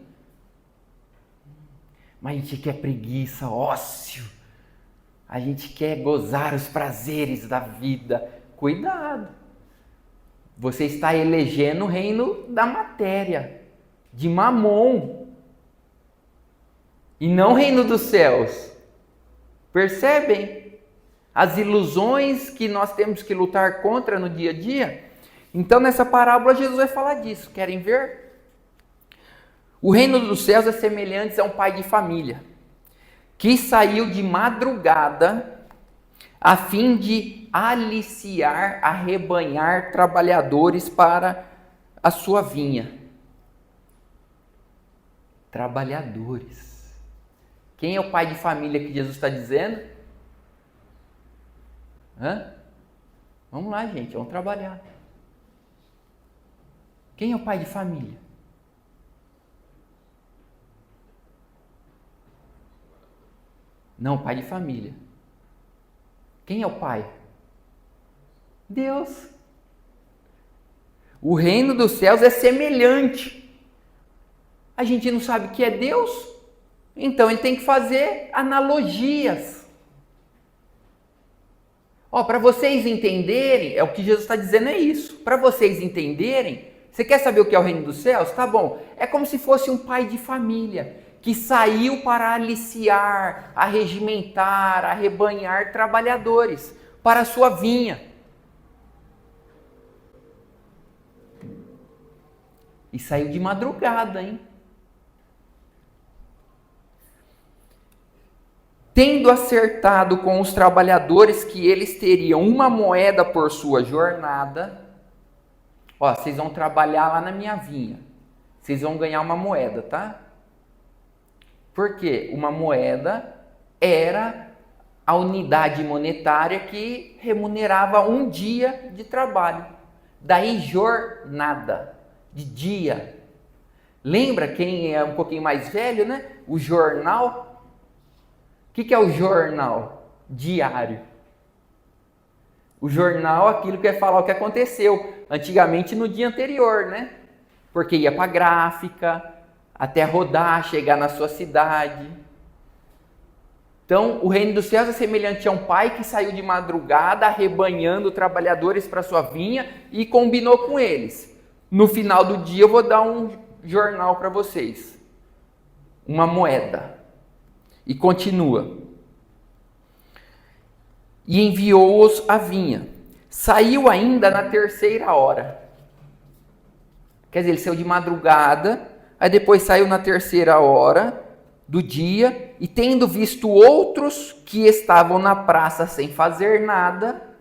Speaker 1: Mas a gente quer preguiça, ócio. A gente quer gozar os prazeres da vida. Cuidado! Você está elegendo o reino da matéria, de Mamon, e não o reino dos céus. Percebem as ilusões que nós temos que lutar contra no dia a dia? Então, nessa parábola, Jesus vai falar disso. Querem ver? O reino dos céus é semelhante a um pai de família que saiu de madrugada a fim de aliciar, arrebanhar trabalhadores para a sua vinha. Trabalhadores. Quem é o pai de família que Jesus está dizendo? Vamos lá, gente, vamos trabalhar. Quem é o pai de família? Não, pai de família. Quem é o pai? Deus. O reino dos céus é semelhante. A gente não sabe o que é Deus? Então ele tem que fazer analogias. Para vocês entenderem, é o que Jesus está dizendo, é isso. Para vocês entenderem, você quer saber o que é o reino dos céus? Tá bom. É como se fosse um pai de família que saiu para aliciar, arregimentar, arrebanhar trabalhadores para a sua vinha. E saiu de madrugada, hein? Tendo acertado com os trabalhadores que eles teriam uma moeda por sua jornada, vocês vão trabalhar lá na minha vinha, vocês vão ganhar uma moeda, tá? Porque uma moeda era a unidade monetária que remunerava um dia de trabalho. Daí jornada, de dia. Lembra quem é um pouquinho mais velho, né? O jornal. O que é o jornal? Diário. O jornal, aquilo que é falar o que aconteceu. Antigamente no dia anterior, né? Porque ia para a gráfica, até rodar, chegar na sua cidade. Então, o reino dos céus é semelhante a um pai que saiu de madrugada arrebanhando trabalhadores para sua vinha e combinou com eles. No final do dia eu vou dar um jornal para vocês, uma moeda. E continua. E enviou-os à vinha. Saiu ainda na 3ª hora. Quer dizer, ele saiu de madrugada, aí depois saiu na 3ª hora do dia, e tendo visto outros que estavam na praça sem fazer nada,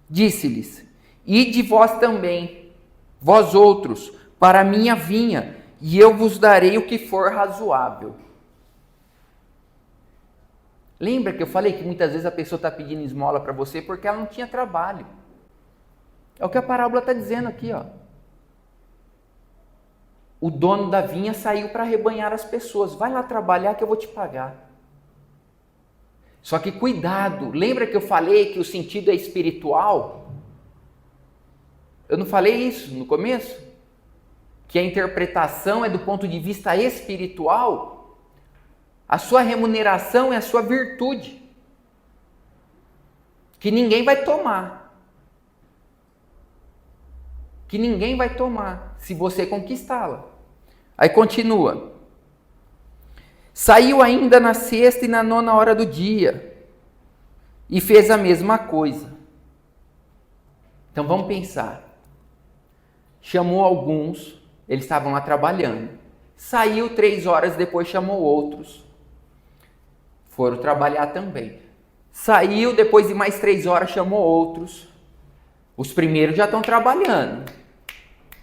Speaker 1: disse-lhes: ide vós também, vós outros, para a minha vinha, e eu vos darei o que for razoável. Lembra que eu falei que muitas vezes a pessoa está pedindo esmola para você porque ela não tinha trabalho? É o que a parábola está dizendo aqui, ó. O dono da vinha saiu para arrebanhar as pessoas. Vai lá trabalhar que eu vou te pagar. Só que cuidado, lembra que eu falei que o sentido é espiritual? Eu não falei isso no começo? Que a interpretação é do ponto de vista espiritual? A sua remuneração é a sua virtude, que ninguém vai tomar. Que ninguém vai tomar, se você conquistá-la. Aí continua. Saiu ainda na 6ª e na 9ª hora do dia, e fez a mesma coisa. Então vamos pensar. Chamou alguns, eles estavam lá trabalhando. Saiu 3 horas depois, chamou outros. Foram trabalhar também. Saiu depois de mais 3 horas, chamou outros. Os primeiros já estão trabalhando.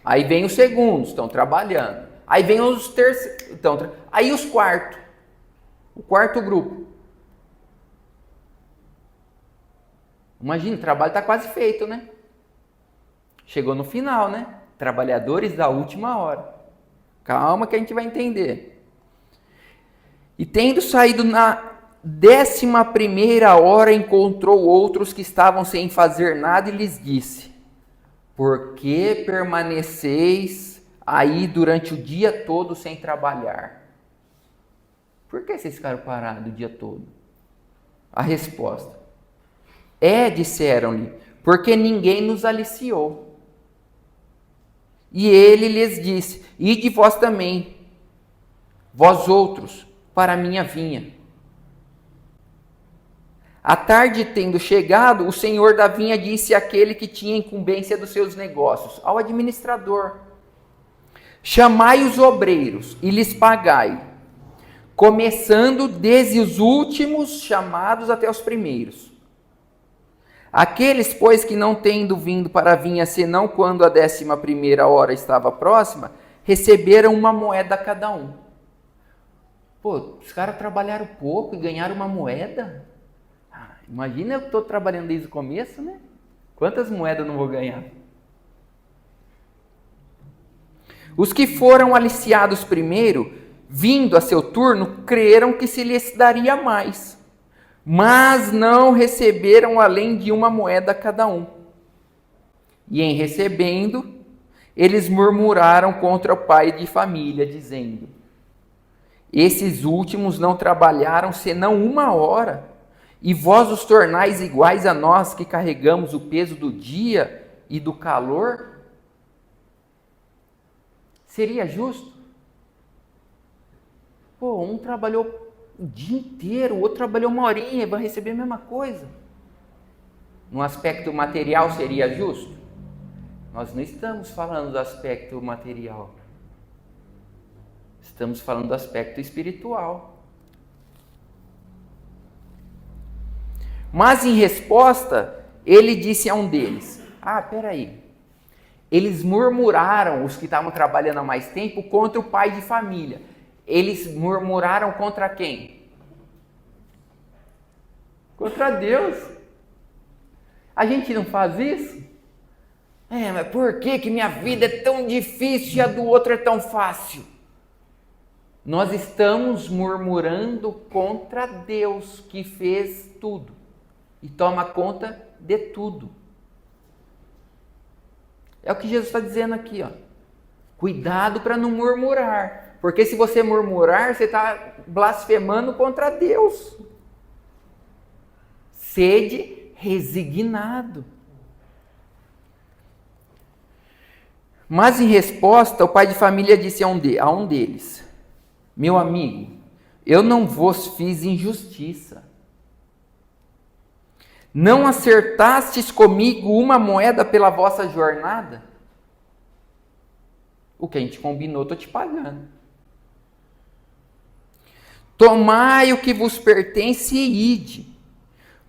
Speaker 1: Aí vem os segundos, estão trabalhando. Aí vem os terceiros, aí os quartos. O quarto grupo. Imagina, o trabalho está quase feito, né? Chegou no final, né? Trabalhadores da última hora. Calma que a gente vai entender. E tendo saído na 11ª hora, encontrou outros que estavam sem fazer nada e lhes disse: por que permaneceis aí durante o dia todo sem trabalhar? Por que vocês ficaram parados o dia todo? A resposta: disseram-lhe, porque ninguém nos aliciou. E ele lhes disse: ide vós também, vós outros, para a minha vinha. À tarde, tendo chegado, o senhor da vinha disse àquele que tinha incumbência dos seus negócios, ao administrador: chamai os obreiros e lhes pagai, começando desde os últimos chamados até os primeiros. Aqueles, pois, que não tendo vindo para a vinha, senão quando a 11ª hora estava próxima, receberam uma moeda cada um. Pô, os caras trabalharam pouco e ganharam uma moeda? Imagina, eu estou trabalhando desde o começo, né? Quantas moedas eu não vou ganhar? Os que foram aliciados primeiro, vindo a seu turno, creram que se lhes daria mais, mas não receberam além de uma moeda cada um. E em recebendo, eles murmuraram contra o pai de família, dizendo: esses últimos não trabalharam senão 1 hora, e vós os tornais iguais a nós que carregamos o peso do dia e do calor? Seria justo? Pô, um trabalhou o dia inteiro, o outro trabalhou 1 horinha e vai receber a mesma coisa. No aspecto material seria justo? Nós não estamos falando do aspecto material. Estamos falando do aspecto espiritual. Mas em resposta, ele disse a um deles: peraí. Eles murmuraram, os que estavam trabalhando há mais tempo, contra o pai de família. Eles murmuraram contra quem? Contra Deus. A gente não faz isso? Mas por que minha vida é tão difícil e a do outro é tão fácil? Nós estamos murmurando contra Deus, que fez tudo e toma conta de tudo. É o que Jesus está dizendo aqui, ó. Cuidado para não murmurar. Porque se você murmurar, você está blasfemando contra Deus. Sede resignado. Mas em resposta, o pai de família disse a um deles: meu amigo, eu não vos fiz injustiça. Não acertastes comigo uma moeda pela vossa jornada? O que a gente combinou, estou te pagando. Tomai o que vos pertence e ide.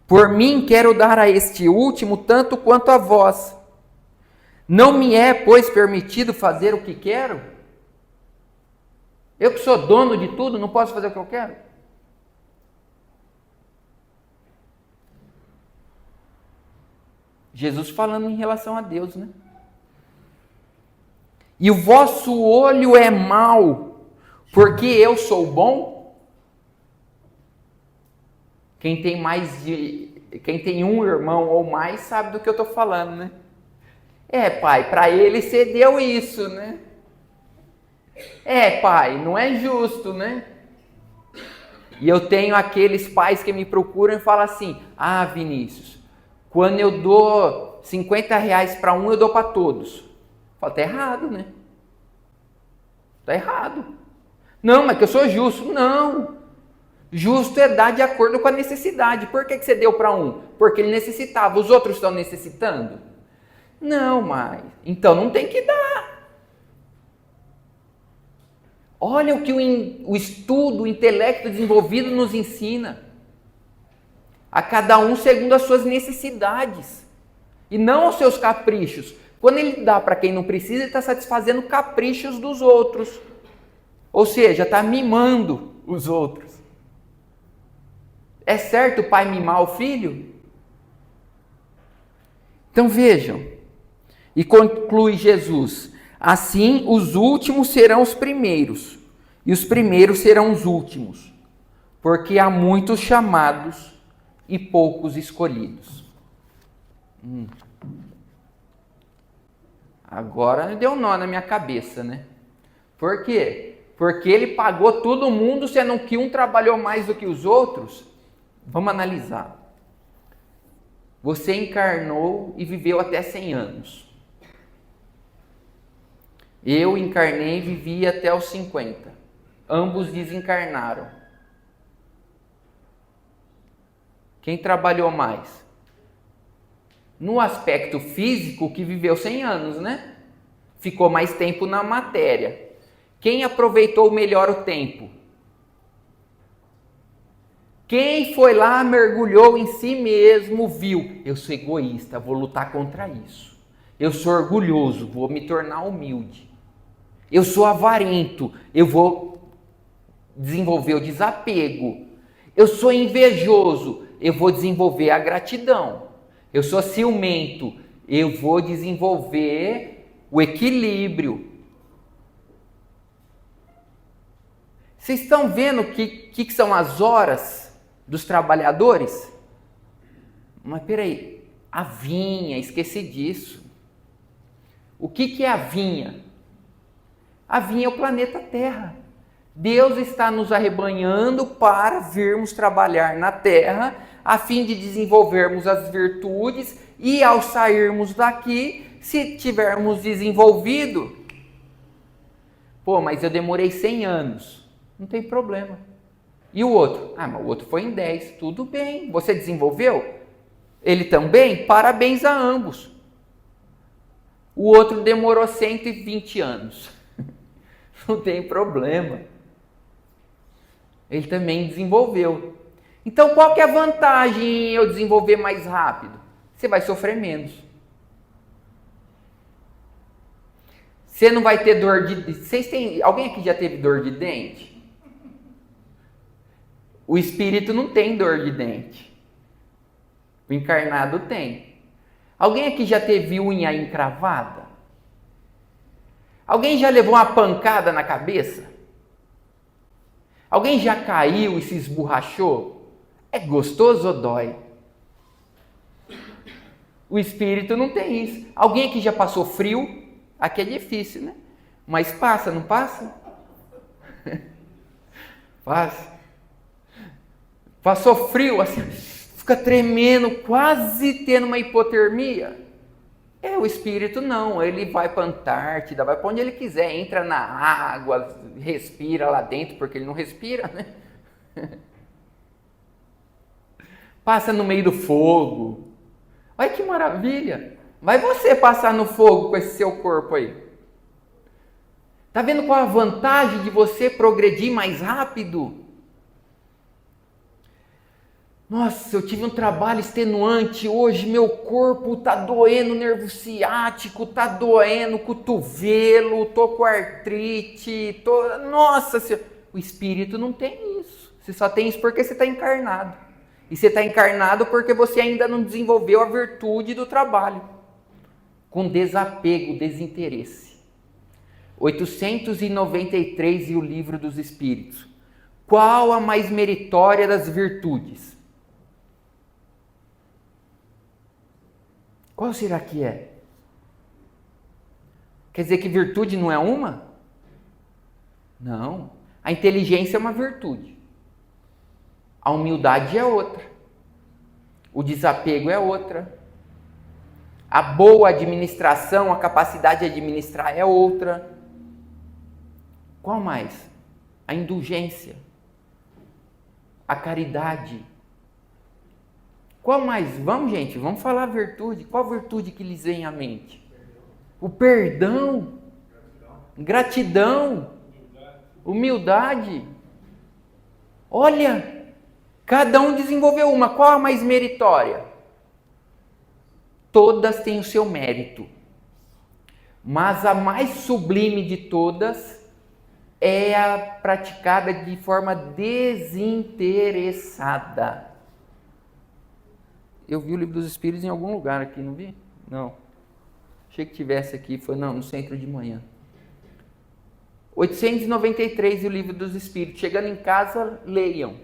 Speaker 1: Por mim quero dar a este último tanto quanto a vós. Não me é, pois, permitido fazer o que quero? Eu que sou dono de tudo, não posso fazer o que eu quero? Jesus falando em relação a Deus, né? E o vosso olho é mau, porque eu sou bom? Quem tem um irmão ou mais sabe do que eu estou falando, né? Pai, para ele você deu isso, né? Pai, não é justo, né? E eu tenho aqueles pais que me procuram e falam assim: ah, Vinícius, quando eu dou R$50 para um, eu dou para todos. Eu falo, tá errado, né? Tá errado. Não, mas que eu sou justo. Não. Justo é dar de acordo com a necessidade. Por que você deu para um? Porque ele necessitava. Os outros estão necessitando? Não, mas então não tem que dar. Olha o que o estudo, o intelecto desenvolvido nos ensina. A cada um segundo as suas necessidades. E não aos seus caprichos. Quando ele dá para quem não precisa, ele está satisfazendo caprichos dos outros. Ou seja, está mimando os outros. É certo o pai mimar o filho? Então vejam. E conclui Jesus: assim os últimos serão os primeiros, e os primeiros serão os últimos, porque há muitos chamados e poucos escolhidos. Agora deu um nó na minha cabeça, né? Por quê? Porque ele pagou todo mundo, sendo que um trabalhou mais do que os outros. Vamos analisar. Você encarnou e viveu até 100 anos. Eu encarnei e vivi até os 50. Ambos desencarnaram. Quem trabalhou mais? No aspecto físico, que viveu 100 anos, né? Ficou mais tempo na matéria. Quem aproveitou melhor o tempo? Quem foi lá, mergulhou em si mesmo, viu: eu sou egoísta, vou lutar contra isso. Eu sou orgulhoso, vou me tornar humilde. Eu sou avarento, eu vou desenvolver o desapego. Eu sou invejoso, eu vou desenvolver a gratidão. Eu sou ciumento, eu vou desenvolver o equilíbrio. Vocês estão vendo o que são as horas dos trabalhadores? Mas peraí, a vinha, esqueci disso. O que é a vinha? A vinha é o planeta Terra. Deus está nos arrebanhando para virmos trabalhar na Terra, a fim de desenvolvermos as virtudes e ao sairmos daqui, se tivermos desenvolvido, mas eu demorei 100 anos, não tem problema. E o outro? Mas o outro foi em 10, tudo bem, você desenvolveu? Ele também? Parabéns a ambos. O outro demorou 120 anos, não tem problema. Ele também desenvolveu. Então, qual que é a vantagem em eu desenvolver mais rápido? Você vai sofrer menos. Você não vai ter dor de... Alguém aqui já teve dor de dente? O espírito não tem dor de dente. O encarnado tem. Alguém aqui já teve unha encravada? Alguém já levou uma pancada na cabeça? Alguém já caiu e se esborrachou? É gostoso ou dói? O espírito não tem isso. Alguém aqui já passou frio? Aqui é difícil, né? Mas passa, não passa? Passou frio, assim, fica tremendo, quase tendo uma hipotermia. O espírito não, ele vai para a Antártida, vai para onde ele quiser, entra na água, respira lá dentro, porque ele não respira, né? Passa no meio do fogo. Olha que maravilha! Vai você passar no fogo com esse seu corpo aí. Tá vendo qual a vantagem de você progredir mais rápido? Nossa, eu tive um trabalho extenuante, hoje meu corpo tá doendo, nervo ciático, tá doendo, cotovelo, tô com artrite, Nossa Senhora! O espírito não tem isso. Você só tem isso porque você está encarnado. E você está encarnado porque você ainda não desenvolveu a virtude do trabalho. Com desapego, desinteresse. 893 e o Livro dos Espíritos. Qual a mais meritória das virtudes? Qual será que é? Quer dizer que virtude não é uma? Não. A inteligência é uma virtude. A humildade é outra. O desapego é outra. A boa administração, a capacidade de administrar é outra. Qual mais? A indulgência. A caridade. Qual mais? Vamos, gente, vamos falar a virtude. Qual virtude que lhes vem à mente? O perdão. Gratidão. Humildade. Olha, cada um desenvolveu uma. Qual a mais meritória? Todas têm o seu mérito. Mas a mais sublime de todas é a praticada de forma desinteressada. Eu vi o Livro dos Espíritos em algum lugar aqui, não vi? Não. Achei que tivesse aqui, foi no centro de manhã. 893 e o Livro dos Espíritos. Chegando em casa, leiam.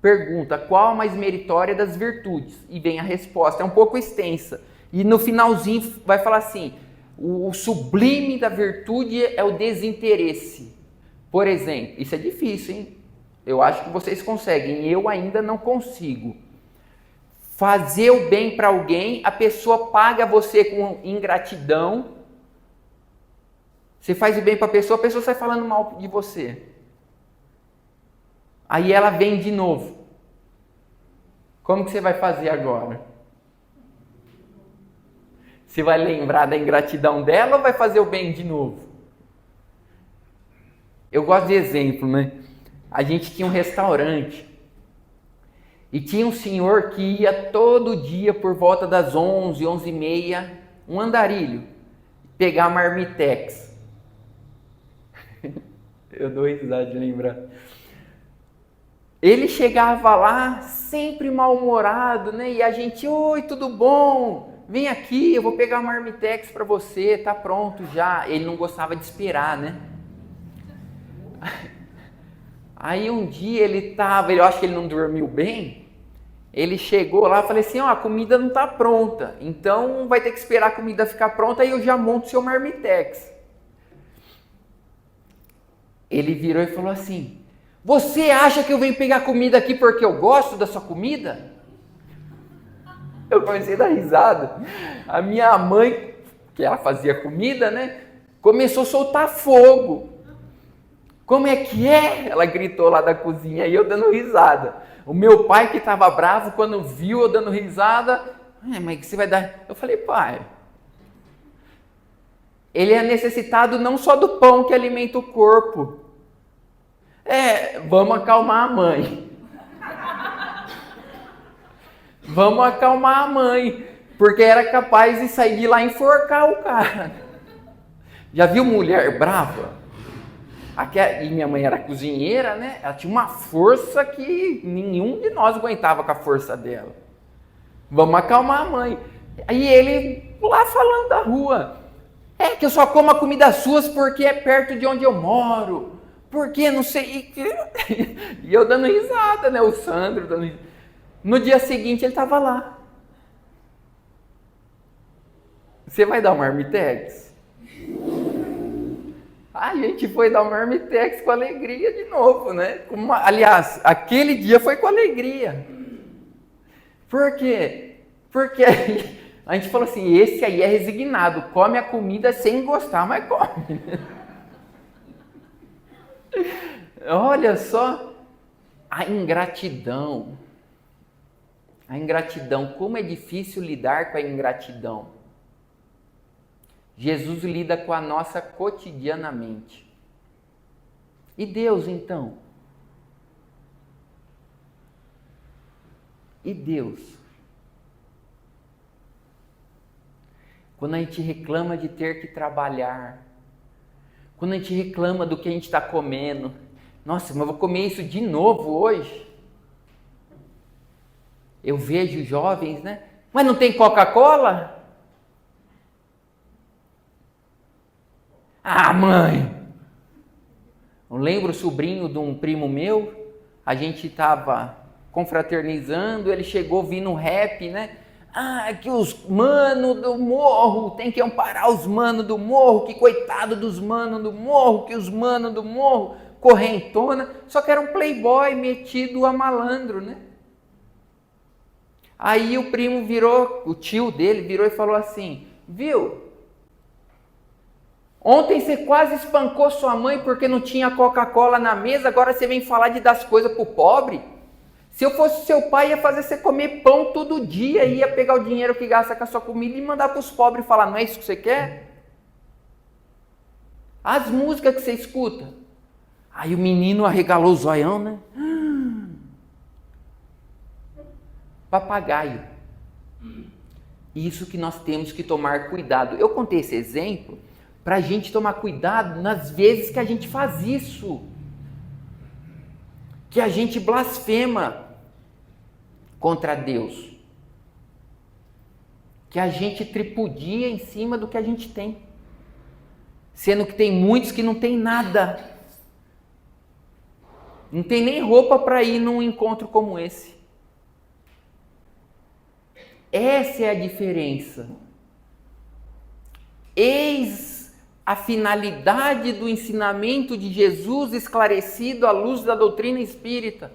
Speaker 1: Pergunta, qual a mais meritória das virtudes? E vem a resposta, é um pouco extensa. E no finalzinho vai falar assim, o sublime da virtude é o desinteresse. Por exemplo, isso é difícil, hein? Eu acho que vocês conseguem, eu ainda não consigo. Fazer o bem para alguém, a pessoa paga você com ingratidão. Você faz o bem para a pessoa sai falando mal de você. Aí ela vem de novo. Como que você vai fazer agora? Você vai lembrar da ingratidão dela ou vai fazer o bem de novo? Eu gosto de exemplo, né? A gente tinha um restaurante e tinha um senhor que ia todo dia por volta das 11, 11h30, um andarilho, pegar marmitex. Eu dou risada de lembrar. Ele chegava lá sempre mal-humorado, né? E a gente, oi, tudo bom? Vem aqui, eu vou pegar uma marmitex para você, tá pronto já. Ele não gostava de esperar, né? Aí um dia eu acho que ele não dormiu bem, ele chegou lá e falei assim, a comida não tá pronta, então vai ter que esperar a comida ficar pronta e eu já monto seu marmitex. Ele virou e falou assim, você acha que eu venho pegar comida aqui porque eu gosto da sua comida? Eu comecei a dar risada. A minha mãe, que ela fazia comida, né, começou a soltar fogo. Como é que é? Ela gritou lá da cozinha e eu dando risada. O meu pai que estava bravo, quando viu eu dando risada, mas que você vai dar? Eu falei, pai, ele é necessitado não só do pão que alimenta o corpo. Vamos acalmar a mãe. Vamos acalmar a mãe, porque era capaz de sair de lá e enforcar o cara. Já viu mulher brava? E minha mãe era cozinheira, né? Ela tinha uma força que nenhum de nós aguentava com a força dela. Vamos acalmar a mãe. Aí ele lá falando da rua. Que eu só como a comida suas porque é perto de onde eu moro. Porque não sei... E eu dando risada, né? O Sandro dando risada. No dia seguinte ele estava lá. Você vai dar uma marmitex? A gente foi dar um marmitex com alegria de novo, né? Aliás, aquele dia foi com alegria. Por quê? Porque a gente falou assim, esse aí é resignado, come a comida sem gostar, mas come. Olha só a ingratidão. A ingratidão, como é difícil lidar com a ingratidão. Jesus lida com a nossa cotidianamente. E Deus, então? E Deus? Quando a gente reclama de ter que trabalhar, quando a gente reclama do que a gente está comendo, nossa, mas eu vou comer isso de novo hoje? Eu vejo jovens, né? Mas não tem Coca-Cola? Ah, mãe! Eu lembro o sobrinho de um primo meu, a gente estava confraternizando, ele chegou vindo um rap, né? Ah, que os manos do morro, tem que amparar os manos do morro, que coitado dos manos do morro, que os manos do morro, correntona, só que era um playboy metido a malandro, né? Aí o primo virou, o tio dele virou e falou assim, viu? Ontem você quase espancou sua mãe porque não tinha Coca-Cola na mesa, agora você vem falar de dar as coisas pro pobre? Se eu fosse seu pai, ia fazer você comer pão todo dia, ia pegar o dinheiro que gasta com a sua comida e mandar para os pobres e falar, não é isso que você quer? As músicas que você escuta. Aí o menino arregalou o zoião, né? Papagaio. Isso que nós temos que tomar cuidado. Eu contei esse exemplo para a gente tomar cuidado nas vezes que a gente faz isso. Que a gente blasfema contra Deus. Que a gente tripudia em cima do que a gente tem. Sendo que tem muitos que não tem nada. Não tem nem roupa para ir num encontro como esse. Essa é a diferença. Eis a finalidade do ensinamento de Jesus esclarecido à luz da doutrina espírita.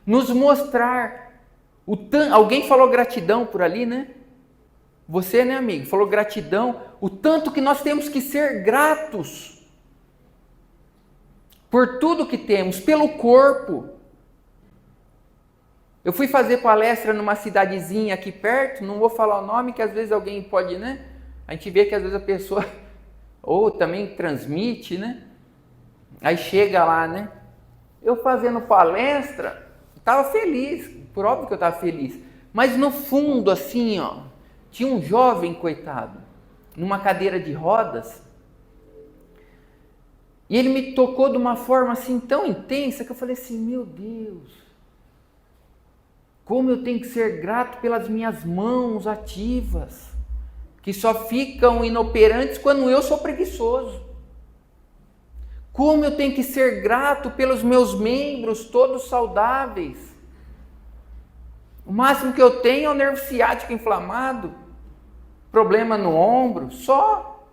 Speaker 1: Nos mostrar. Alguém falou gratidão por ali, né? Você, né, amigo? Falou gratidão. O tanto que nós temos que ser gratos por tudo que temos, pelo corpo. Eu fui fazer palestra numa cidadezinha aqui perto, não vou falar o nome, que às vezes alguém pode, né? A gente vê que às vezes a pessoa ou também transmite, né? Aí chega lá, né? Eu fazendo palestra, estava feliz, por óbvio que eu estava feliz. Mas no fundo, assim, ó, tinha um jovem, coitado, numa cadeira de rodas, e ele me tocou de uma forma assim tão intensa que eu falei assim, meu Deus, como eu tenho que ser grato pelas minhas mãos ativas, que só ficam inoperantes quando eu sou preguiçoso. Como eu tenho que ser grato pelos meus membros todos saudáveis. O máximo que eu tenho é o nervo ciático inflamado, problema no ombro, só.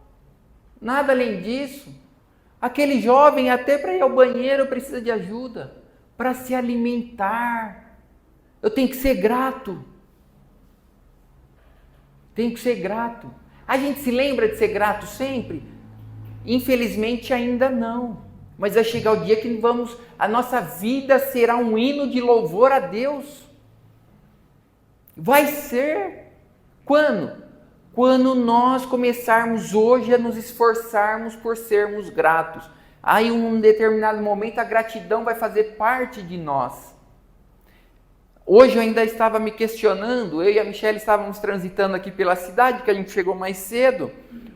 Speaker 1: Nada além disso. Aquele jovem até para ir ao banheiro precisa de ajuda, para se alimentar. Eu tenho que ser grato. Tenho que ser grato. A gente se lembra de ser grato sempre? Infelizmente ainda não. Mas vai chegar o dia que a nossa vida será um hino de louvor a Deus. Vai ser. Quando? Quando nós começarmos hoje a nos esforçarmos por sermos gratos. Aí em um determinado momento a gratidão vai fazer parte de nós. Hoje eu ainda estava me questionando, eu e a Michelle estávamos transitando aqui pela cidade, que a gente chegou mais cedo,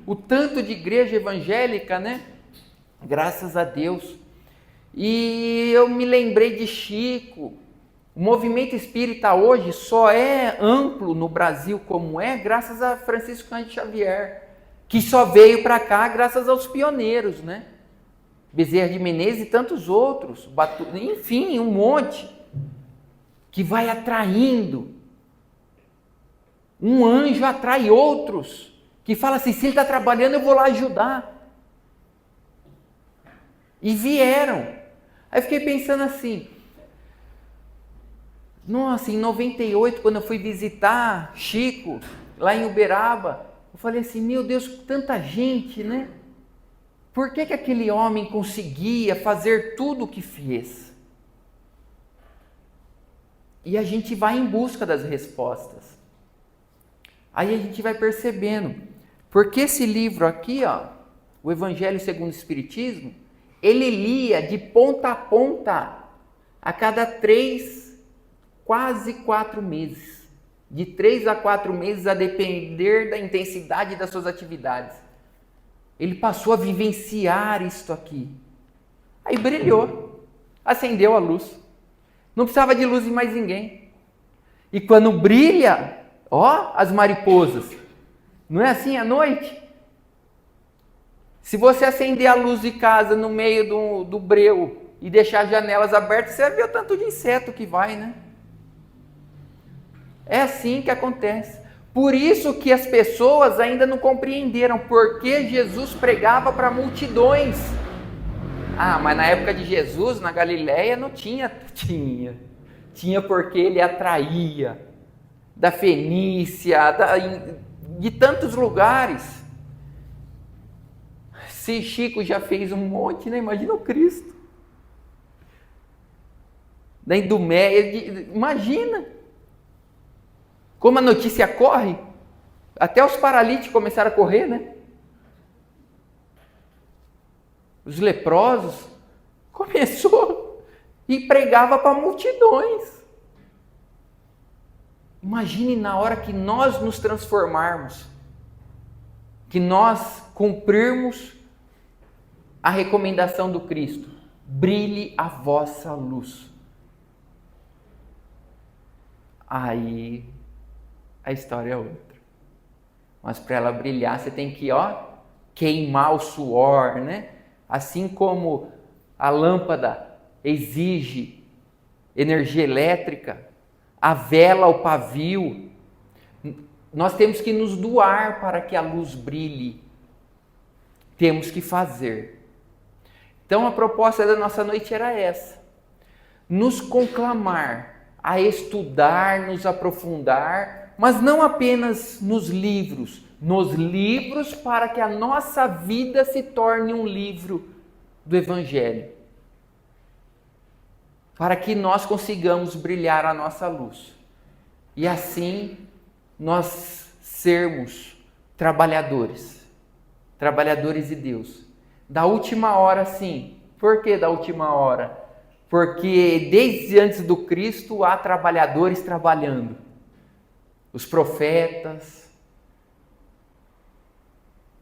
Speaker 1: o tanto de igreja evangélica, né? Graças a Deus. E eu me lembrei de Chico. O movimento espírita hoje só é amplo no Brasil como é, graças a Francisco Cândido Xavier, que só veio para cá graças aos pioneiros, né? Bezerra de Menezes e tantos outros, enfim, um monte. Que vai atraindo. Um anjo atrai outros. Que fala assim, se ele está trabalhando, eu vou lá ajudar. E vieram. Aí eu fiquei pensando assim, nossa, em 98, quando eu fui visitar Chico, lá em Uberaba, eu falei assim, meu Deus, tanta gente, né? Por que aquele homem conseguia fazer tudo o que fez? E a gente vai em busca das respostas. Aí a gente vai percebendo, porque esse livro aqui, ó, o Evangelho segundo o Espiritismo, ele lia de ponta a ponta a cada 3, quase 4 meses. De 3 a 4 meses, a depender da intensidade das suas atividades. Ele passou a vivenciar isto aqui. Aí brilhou, acendeu a luz. Não precisava de luz de mais ninguém. E quando brilha, ó, as mariposas. Não é assim à noite? Se você acender a luz de casa no meio do breu e deixar as janelas abertas, você vai ver o tanto de inseto que vai, né? É assim que acontece. Por isso que as pessoas ainda não compreenderam porque Jesus pregava para multidões. Ah, mas na época de Jesus, na Galileia, não tinha. Tinha porque ele atraía. Da Fenícia, de tantos lugares. Se Chico já fez um monte, né? Imagina o Cristo. Da Idumeia, imagina. Como a notícia corre, até os paralíticos começaram a correr, né? Os leprosos, começou e pregava para multidões. Imagine na hora que nós nos transformarmos, que nós cumprirmos a recomendação do Cristo, brilhe a vossa luz. Aí a história é outra. Mas para ela brilhar, você tem que, queimar o suor, né? Assim como a lâmpada exige energia elétrica, a vela, o pavio, nós temos que nos doar para que a luz brilhe. Temos que fazer. Então a proposta da nossa noite era essa: nos conclamar a estudar, nos aprofundar, mas não apenas nos livros para que a nossa vida se torne um livro do Evangelho, para que nós consigamos brilhar a nossa luz e assim nós sermos trabalhadores de Deus. Da última hora, sim. Por que da última hora? Porque desde antes do Cristo há trabalhadores trabalhando. Os profetas,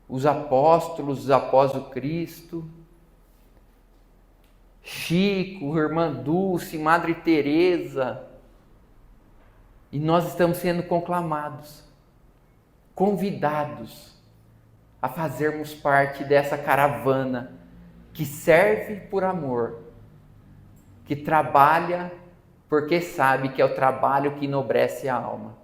Speaker 1: os apóstolos após o Cristo, Chico, Irmã Dulce, Madre Teresa. E nós estamos sendo conclamados, convidados a fazermos parte dessa caravana que serve por amor, que trabalha porque sabe que é o trabalho que enobrece a alma.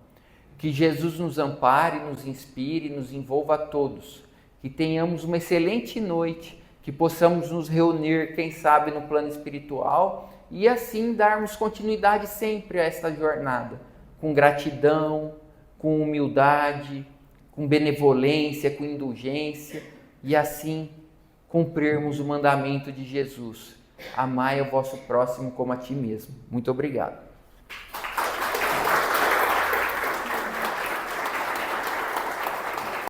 Speaker 1: Que Jesus nos ampare, nos inspire, nos envolva a todos. Que tenhamos uma excelente noite, que possamos nos reunir, quem sabe, no plano espiritual e assim darmos continuidade sempre a esta jornada, com gratidão, com humildade, com benevolência, com indulgência e assim cumprirmos o mandamento de Jesus: amai o vosso próximo como a ti mesmo. Muito obrigado.